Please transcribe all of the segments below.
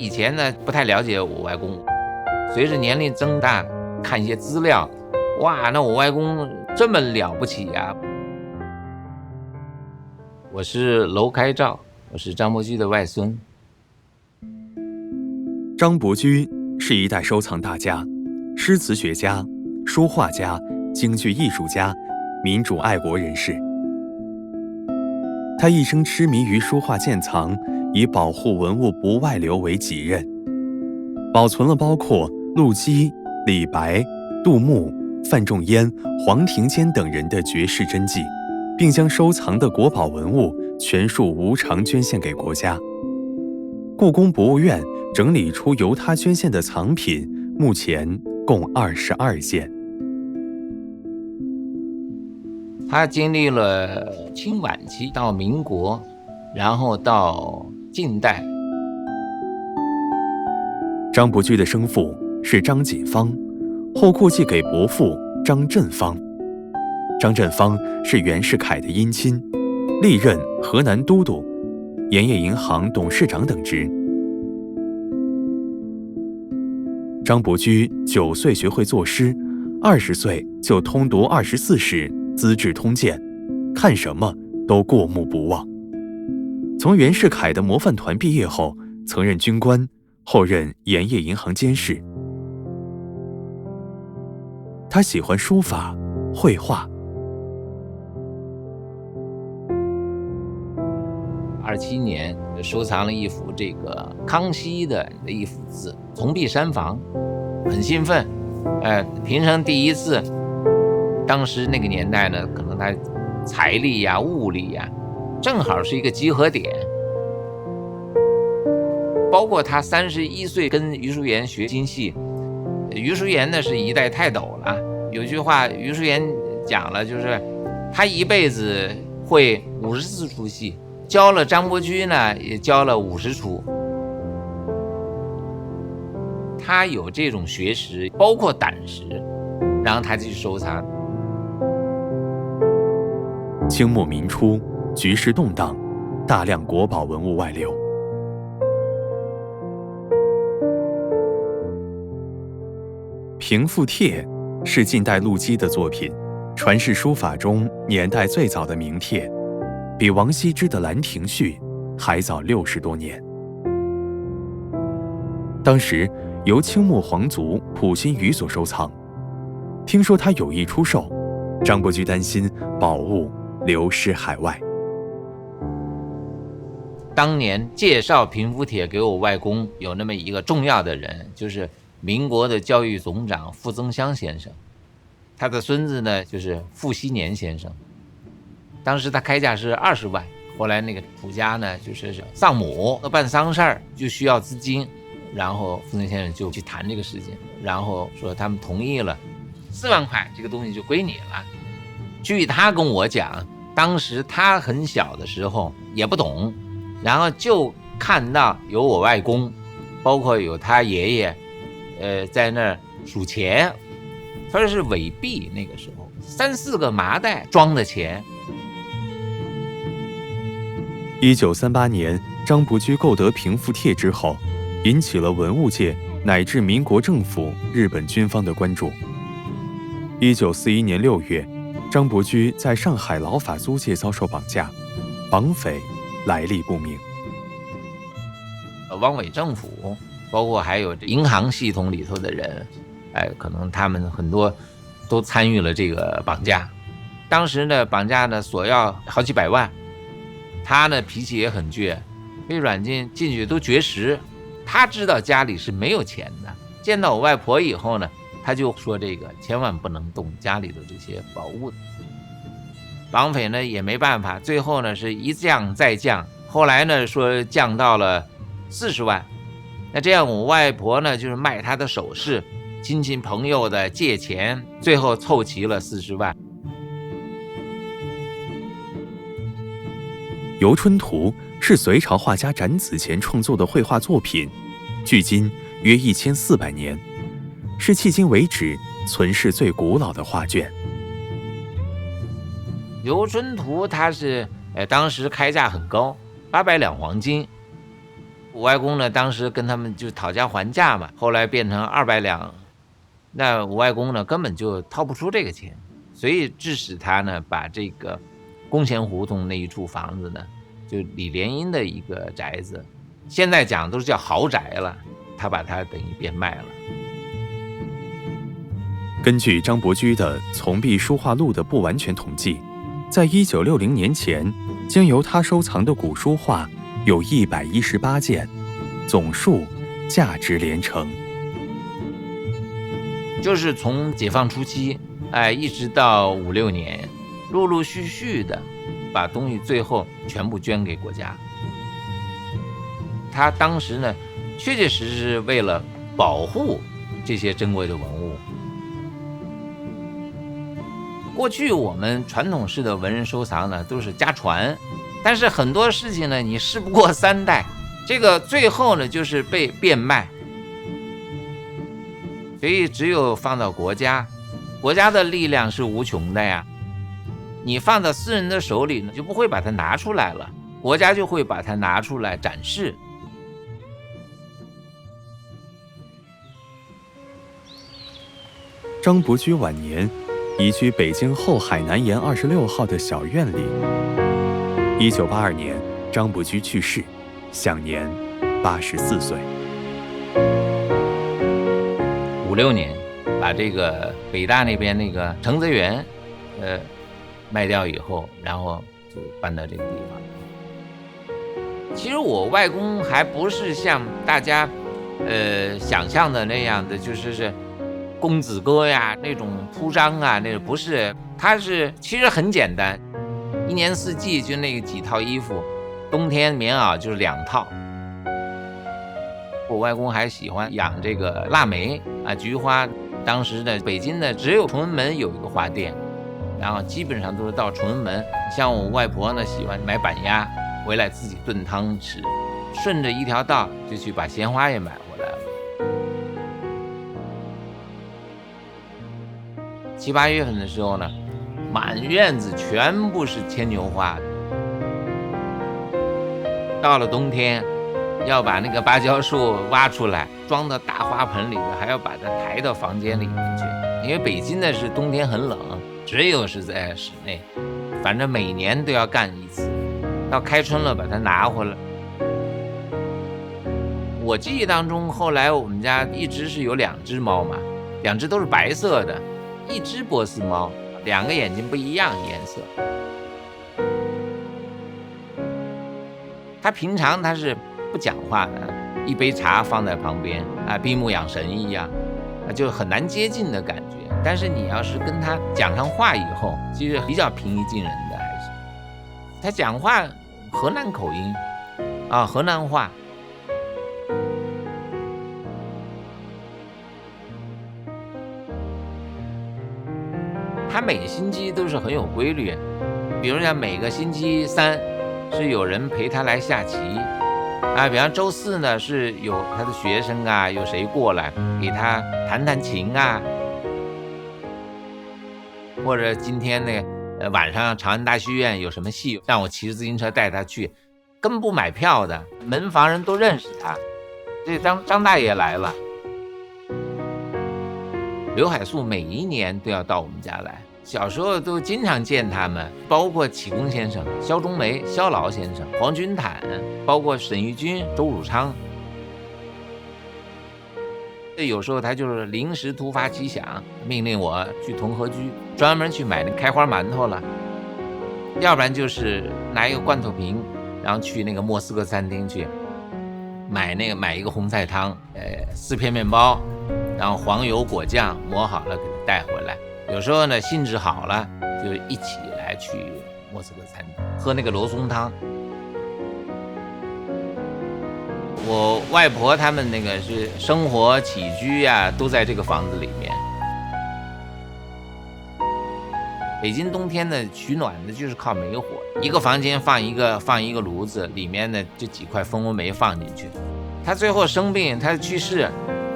以前呢不太了解我外公，随着年龄增大，看一些资料，哇，那我外公这么了不起呀！我是娄开照，我是张伯驹的外孙。张伯驹是一代收藏大家、诗词学家、书画家、京剧艺术家、民主爱国人士。他一生痴迷于书画鉴藏，以保护文物不外流为己任，保存了包括陆机、李白、杜牧、范仲淹、黄庭坚等人的绝世真迹，并将收藏的国宝文物全数无偿捐献给国家。故宫博物院整理出由他捐献的藏品，目前共22件。他经历了清晚期到民国，然后到近代。张伯驹的生父是张锦芳，后过继给伯父张振芳。张振芳是袁世凯的姻亲，历任河南都督、盐业银行董事长等职。张伯驹9岁学会作诗，20岁就通读24史、资治通鉴，看什么都过目不忘。从袁世凯的模范团毕业后，曾任军官，后任盐业银行监事。他喜欢书法、绘画。27年收藏了一幅这个康熙的一幅字，从壁山房，很兴奋。平生第一次，当时那个年代呢，可能他财力呀、物力呀，正好是一个集合点。包括他31岁跟余叔岩学京戏，余叔岩呢是一代泰斗了。有句话余叔岩讲了，就是他一辈子会54出戏，教了张伯驹呢也教了50出。他有这种学识，包括胆识，然后他就去收藏。清末民初，局势动荡，大量国宝文物外流。《平复帖》是近代陆机的作品，传世书法中年代最早的名帖，比王羲之的《兰亭序》还早60多年。当时由清末皇族溥心畬所收藏，听说他有意出售，张伯驹担心宝物流失海外。当年介绍《平复帖》给我外公有那么一个重要的人，就是民国的教育总长傅增湘先生，他的孙子呢就是傅熹年先生。当时他开价是20万，后来那个溥家呢就是丧母办丧事儿就需要资金，然后傅增先生就去谈这个事情，然后说他们同意了，4万块这个东西就归你了。据他跟我讲，当时他很小的时候也不懂，然后就看到有我外公，包括有他爷爷在那儿数钱。他说是伪币，那个时候3、4个麻袋装的钱。1938年，张伯驹购得《平复帖》之后，引起了文物界乃至民国政府、日本军方的关注。1941年6月，张伯驹在上海劳法租界遭受绑架，绑匪来历不明。汪伪政府包括还有银行系统里头的人，可能他们很多都参与了这个绑架。当时呢，绑架呢索要好几百万，他呢脾气也很倔，被软禁进去都绝食。他知道家里是没有钱的，见到我外婆以后呢，他就说这个千万不能动家里的这些宝物。绑匪呢也没办法，最后呢是一降再降，后来呢说降到了40万。那这样我外婆呢就是卖她的首饰，亲戚朋友的借钱，最后凑齐了40万。《游春图》是隋朝画家展子虔创作的绘画作品，距今约1400年，是迄今为止存世最古老的画卷。《游春图》它是当时开价很高，800两黄金。我外公呢，当时跟他们就讨价还价嘛，后来变成200两，那我外公呢根本就掏不出这个钱，所以致使他呢把这个弓弦胡同那一处房子呢，就李莲英的一个宅子，现在讲都是叫豪宅了，他把它等于变卖了。根据张伯驹的《从壁书画录》的不完全统计，在1960年前，经由他收藏的古书画有118件，总数价值连城。就是从解放初期，一直到5、6年，陆陆续续的把东西最后全部捐给国家。他当时呢，确确实实是为了保护这些珍贵的文物。过去我们传统式的文人收藏呢，都是家传，但是很多事情呢，你事不过3代，这个最后呢，就是被变卖。所以只有放到国家，国家的力量是无穷的呀。你放到私人的手里呢，就不会把它拿出来了，国家就会把它拿出来展示。张伯驹晚年移居北京后海南沿26号的小院里。1982年，张伯驹去世，享年84岁。5、6年，把这个北大那边那个承泽园，卖掉以后，然后就搬到这个地方。其实我外公还不是像大家，想象的那样的，就是公子哥呀那种铺张啊，那不是，他是其实很简单，一年四季就那个几套衣服，冬天棉袄就是2套。我外公还喜欢养这个腊梅啊、菊花，当时的北京的只有崇文门有一个花店，然后基本上都是到崇文门。像我外婆呢，喜欢买板鸭回来自己炖汤吃，顺着一条道就去把鲜花也买回来了。7、8月份的时候呢，满院子全部是牵牛花。到了冬天，要把那个芭蕉树挖出来，装到大花盆里的，还要把它抬到房间里面去。因为北京的是冬天很冷，只有是在室内，反正每年都要干一次。到开春了，把它拿回来。我记忆当中，后来我们家一直是有2只猫嘛，2只都是白色的，一只波斯猫，2个眼睛不一样颜色。它平常它是不讲话的，一杯茶放在旁边啊，闭目养神一样，就很难接近的感觉。但是你要是跟他讲上话以后，其实比较平易近人的，还是他讲话河南口音啊，河南话。他每个星期都是很有规律，比如像每个星期3是有人陪他来下棋。比方周4呢，是有他的学生啊，有谁过来给他弹弹琴啊，或者今天呢，晚上长安大戏院有什么戏，让我骑着自行车带他去，根本不买票的，门房人都认识他。这张大爷来了，刘海粟每一年都要到我们家来，小时候都经常见他们，包括启功先生、萧中梅、萧劳先生、黄君坦，包括沈玉君、周汝昌。有时候他就是临时突发奇想，命令我去同和居专门去买那开花馒头了，要不然就是拿一个罐头瓶，然后去那个莫斯科餐厅去买一个红菜汤，4片面包，然后黄油果酱磨好了给他带回来。有时候呢兴致好了，就一起来去莫斯科餐厅喝那个罗松汤。我外婆他们那个是生活起居呀，都在这个房子里面。北京冬天的取暖的就是靠煤火，一个房间放一个炉子，里面呢就几块蜂窝煤放进去。他最后生病，他去世，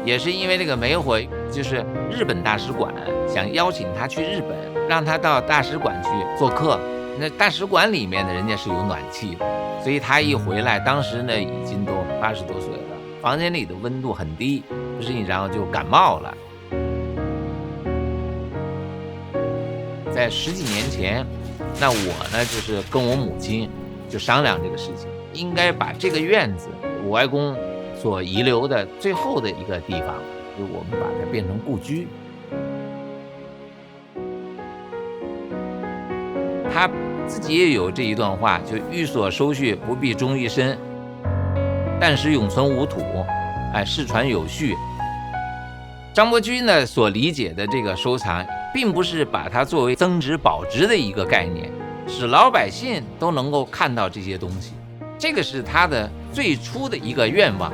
也是因为这个煤火，就是日本大使馆想邀请他去日本，让他到大使馆去做客。那大使馆里面的人家是有暖气的，所以他一回来，当时呢已经都80多岁了，房间里的温度很低，不是，然后就感冒了。在10几年前，那我呢就是跟我母亲就商量这个事情，应该把这个院子，我外公所遗留的最后的一个地方，就我们把它变成故居。他自己也有这一段话，就寓所收续，不必终一身，但使永存无土，世传有序。张伯驹呢所理解的这个收藏，并不是把它作为增值保值的一个概念，使老百姓都能够看到这些东西，这个是他的最初的一个愿望。